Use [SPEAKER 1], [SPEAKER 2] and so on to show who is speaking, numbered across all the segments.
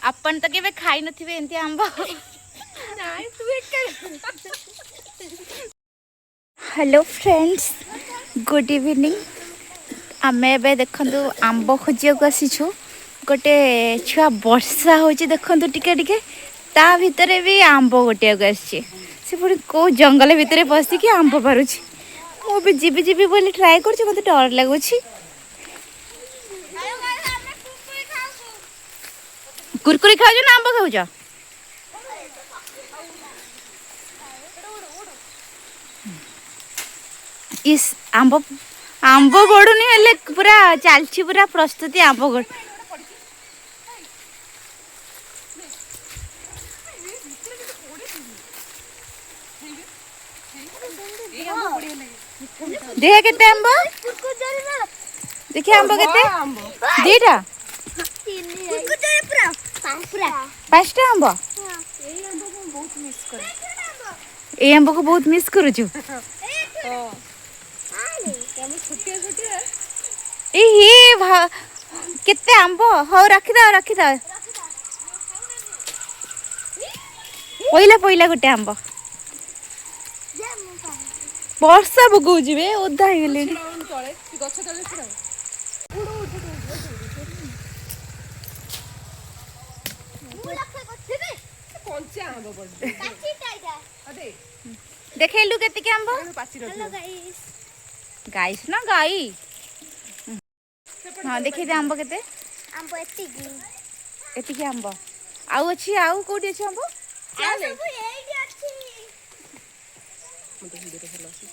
[SPEAKER 1] आपण तो केबे खाई नथिबे एंती आंब
[SPEAKER 2] नाइ तू एक
[SPEAKER 1] हेलो फ्रेंड्स गुड इवनिंग आमे एबे देखंतु आंब खोजिया को आसीछु गोटे छुआ वर्षा होची देखंतु टिके टिके ता भितरे भी आंब गोटिया को आसी से पुरी को जंगल भितरे बसी कि आंब पारुची मु भी जीबी जीबी बोली ट्राई करछु मते डर लागुची कुरकुरी खाओ ना आंब खाओ इस आंब आंब बड़ुनी हेले पूरा चलछि पूरा प्रस्तुति आंब गड़ देह केते आंब देखिए आंब केते दीटा पांचटा आंब ए आंब को बहुत मिस करू छु केते आंब हो रखी दा पहिला पहिला गोटे आंब वर्षा बगौ जिवे ओदा हे गेले
[SPEAKER 2] गछ तले छुड़ा कंचा आंब बड़ अदे
[SPEAKER 1] देखेलु केते के आंब
[SPEAKER 2] पाची रखो
[SPEAKER 1] गाइस ना गाई हां देखि दे आंब केते
[SPEAKER 3] आंब
[SPEAKER 1] एति के आंब आउ अछि आउ कोडी अछि आंब
[SPEAKER 3] आ सब एई अछि
[SPEAKER 2] मते वीडियो तो अछि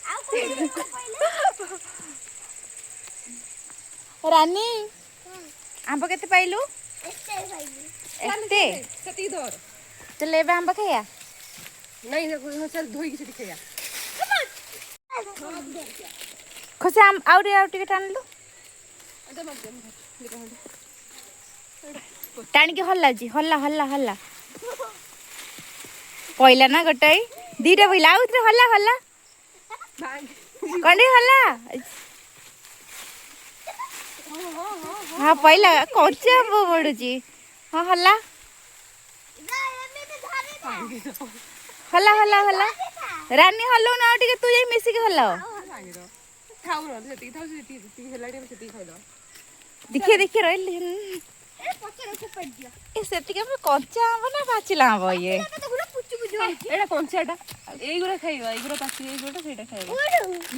[SPEAKER 3] आउ कोन पहिले
[SPEAKER 1] रानी आंब केते पाइलु
[SPEAKER 3] एते पाइली
[SPEAKER 1] एते
[SPEAKER 2] सती धर
[SPEAKER 1] चले बे आंब खाया
[SPEAKER 2] नहीं ना चल धोई के खाया
[SPEAKER 1] खसे आम आउरी टिके टानलु
[SPEAKER 2] अदे मत दे
[SPEAKER 1] टाणी के हल्ला जी हल्ला हल्ला हल्ला पहिला ना गोटाई दीटा पहिला आउतरे हल्ला हल्ला कंडी हल्ला हां पहिला कोचे आंब बडुची हां हल्ला हल्ला हल्ला हल्ला रानी हल्लो ना टिके तू जाई मिसी के हल्ला
[SPEAKER 2] खाऊ न सेती हेलाडी सेती खाइ दो
[SPEAKER 1] देखिए देखिए रहली
[SPEAKER 3] ए पचे रखे पड़ दिया
[SPEAKER 1] ए सेती के कच्चा आंब ना पाचिला आंब ये
[SPEAKER 3] तो गुला पुचु पुचु
[SPEAKER 2] एटा कंचाटा एई गुरा खाइबा एई गुरा पाची एई गुरा सेटा खाइबा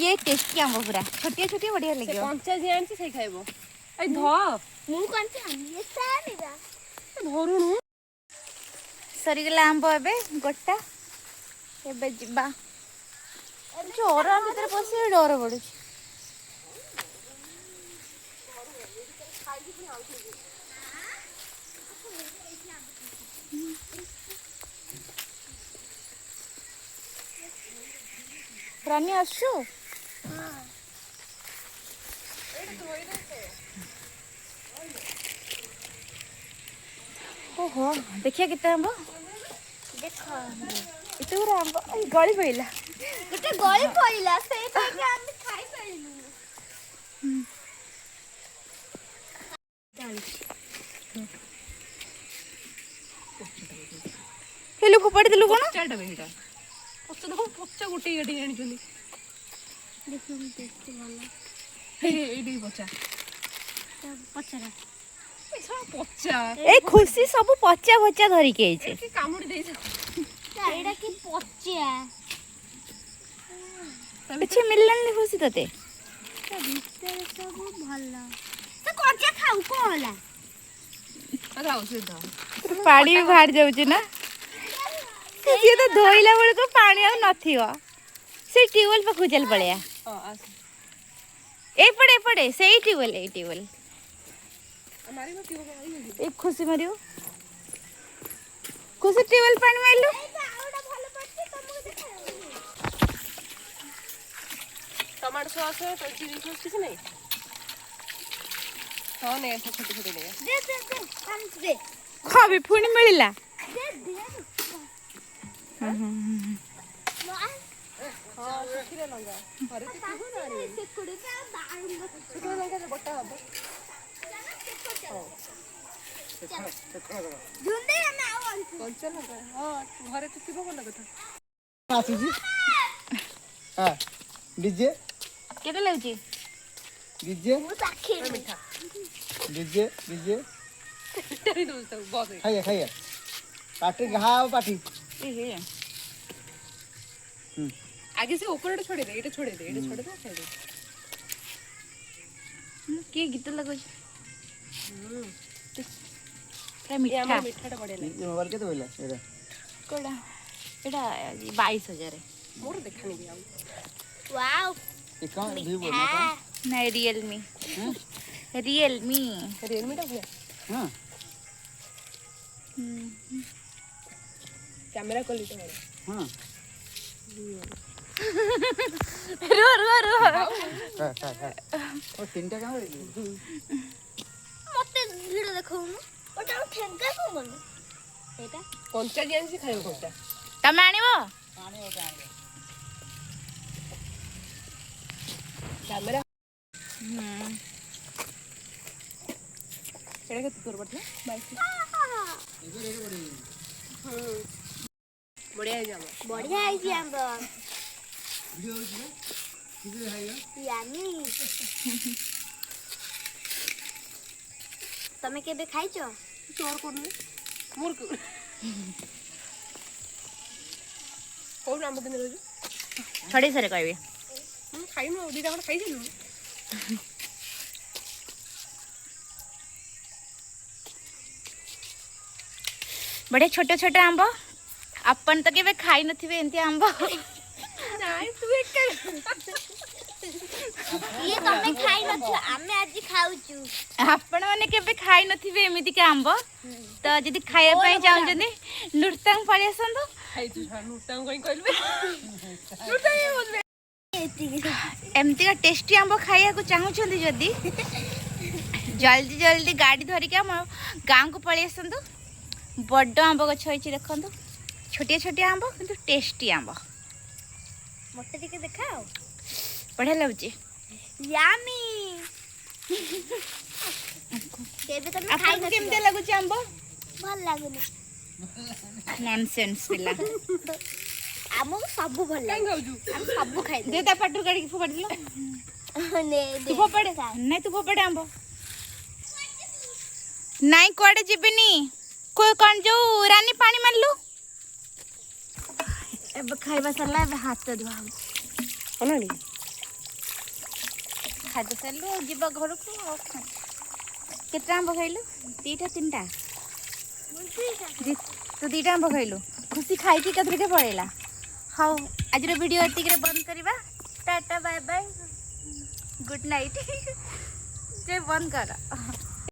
[SPEAKER 1] ये टेस्टी आंब पूरा छोटिया छोटिया बढ़िया
[SPEAKER 2] से
[SPEAKER 1] लगियो
[SPEAKER 2] कंचा जे आनछि से खाइबो ए ध
[SPEAKER 3] मु कांचे ये सारीरा
[SPEAKER 2] धरुनु
[SPEAKER 1] सरी गला आंब एबे गोटा एबे जिबा जोरा भीतर पसी डर पड़ुची रानी आसु ओहो देखिए कितने आंब
[SPEAKER 3] देखो
[SPEAKER 1] इते पूरा आंब गली पइला
[SPEAKER 3] गोटे गଳି पइला से टाइम हम खाइ पाइलु
[SPEAKER 1] हेलो फोपाड़ी देलु कोन
[SPEAKER 2] चाटा बेटा पच्चा देखो पच्चा गुटी गटी आनी चली
[SPEAKER 3] देखो देखते वाला
[SPEAKER 2] हे एडी पच्चा
[SPEAKER 3] पचरा
[SPEAKER 2] ऐसा पच्चा
[SPEAKER 1] ए खुशी सब पच्चा पच्चा धरी के आइছে
[SPEAKER 2] की कामुडी देइछ
[SPEAKER 3] एडा की पचिया
[SPEAKER 1] किछि मिललन नि खुशी तते
[SPEAKER 3] ता भीतर सब भल्ला तो कोचे खाऊ कोला
[SPEAKER 2] अरे आओ से द
[SPEAKER 1] पानी भी बाहर जाउची ना ये तो धोइला बेले को पानी आ नथियो से ट्यूबवेल पे खुजल पड़िया
[SPEAKER 2] हां आस
[SPEAKER 1] ए पड़े से ट्यूबवेल
[SPEAKER 2] हमारी में क्यों आई
[SPEAKER 1] एक खुशी मारियो खुशी ट्यूबवेल पानी माइलु
[SPEAKER 3] आउडा भलो पड़ती तुमको देखा
[SPEAKER 2] टमाटर सॉस है तो चिली सॉस किसी नहीं हां ने ऐसा छोटे छोटे ले
[SPEAKER 3] दे हम दे
[SPEAKER 1] खाबी पुणी मिलिला
[SPEAKER 3] दे दे
[SPEAKER 1] हां
[SPEAKER 2] हां सुखिरे लंगा अरे तू क्यों ना रे
[SPEAKER 3] से कुड़ी का दारू
[SPEAKER 2] सुखिरे लंगा से बट्टा हबो
[SPEAKER 3] झुंडे ना आवन
[SPEAKER 2] कंचा लगा हां घरे तो थिबो कोन कथा
[SPEAKER 4] आसुजी हां डीजे
[SPEAKER 1] केते लाଗୁଛି
[SPEAKER 4] डीजे
[SPEAKER 3] मु साखी
[SPEAKER 2] मीठा
[SPEAKER 4] डीजे डीजे
[SPEAKER 2] तेरी दोस्त बहुत है
[SPEAKER 4] खाइए खाइए पार्टी घाव पार्टी
[SPEAKER 1] ए हे
[SPEAKER 2] आगे से ऊपर छोड़ दे ये छोड़ दे खाई दे
[SPEAKER 1] के गीत ଲାଗୁଛି
[SPEAKER 2] ये
[SPEAKER 1] ପୁରା ମିଠା
[SPEAKER 2] हमारा मीठा बढ़िया लगे
[SPEAKER 4] ये मोबाइल केते बोला एरा
[SPEAKER 1] କୋଡ଼ା ଏଟା 22,000
[SPEAKER 2] मोर देखा नहीं आउ
[SPEAKER 3] वाओ
[SPEAKER 4] ये कौन वीवो ना कौन
[SPEAKER 1] नहीं रियलमी
[SPEAKER 2] रियलमी टा भैया
[SPEAKER 4] हां
[SPEAKER 2] कैमरा क्वालिटी है
[SPEAKER 4] हां
[SPEAKER 1] रो रो रो
[SPEAKER 4] हां और तीनटा कहां गई
[SPEAKER 3] मते वीडियो देखौनु ओटा ठेंगा को मन एटा
[SPEAKER 2] कंचा ज्ञान से खाइबो कंचा
[SPEAKER 1] ତମେ ଆଣିବ
[SPEAKER 4] पानी होता है
[SPEAKER 2] कैमरा
[SPEAKER 1] हम्म
[SPEAKER 2] एटा के तोर बटला 22
[SPEAKER 4] इधर एक बड़ी
[SPEAKER 2] बढ़िया है जामा
[SPEAKER 3] बढ़िया है जी हम
[SPEAKER 4] वीडियो होची ना किधर है ये
[SPEAKER 3] यानी तमे केबे खाइचो
[SPEAKER 2] चोर करने मोर को कौन आम दिन रोज
[SPEAKER 1] ଛଡେଇ ସାରେ କହିବି
[SPEAKER 2] हम खाई न दीदा कोन खाई दिनु
[SPEAKER 1] बड़े छोटे छोटे आंब अपन तो केबे खाई नथिबे एंती आंब
[SPEAKER 2] नाइ तू एक
[SPEAKER 3] ये तमे खाइ नथि आमे आज खाउचु
[SPEAKER 1] आपण माने केबे खाई नथिबे एमिति के आंब तो जदि खाया पई चाहउछनी नुरतांग पळी आसंदो
[SPEAKER 2] खाई तू नुटांग कोई कहलबे नुटांग ये बोलबे
[SPEAKER 1] एमती का टेस्टी आंब खाइया को चाहउछंदी जदि जल्दी जल्दी गाड़ी धरि के हम गांव को पळी आसंदो बड्ड आंब गछ होइछि देखंदो छोटे छोटे आंब किंतु टेस्टी आंब
[SPEAKER 3] मते टिके देखाओ
[SPEAKER 1] बढ़िया लाଗୁଛି
[SPEAKER 3] यामी केबे तमे खाइ
[SPEAKER 1] आपन
[SPEAKER 3] नथि
[SPEAKER 1] केमते लाଗୁଛି आंब
[SPEAKER 3] भल लागुनी
[SPEAKER 1] नॉनसेंस पिला
[SPEAKER 3] हमको सब भल
[SPEAKER 2] काई
[SPEAKER 3] लागे
[SPEAKER 2] खाउजु
[SPEAKER 3] हम सब खाइ
[SPEAKER 1] दे ता पाटू गाड़ी फोपाड़ दिलो
[SPEAKER 3] ने
[SPEAKER 1] तू फोपाड़े नहीं तू फोपाड़े आंब नहीं कुआडे जीबिनी कोई कौन जो रानी पानी मारलु अब खाइबा सरला अब हाथ धुआ
[SPEAKER 2] अनानी
[SPEAKER 1] खाद सरलु जीवा घर को केटा आंब खाइलु दीटा तीनटा तू दीटा आंब खाइलु खुशी खाई की कतरे के पड़ेला हाउ आज रो वीडियो एतिक रे बंद करबा tata bye bye good night जे बंद कर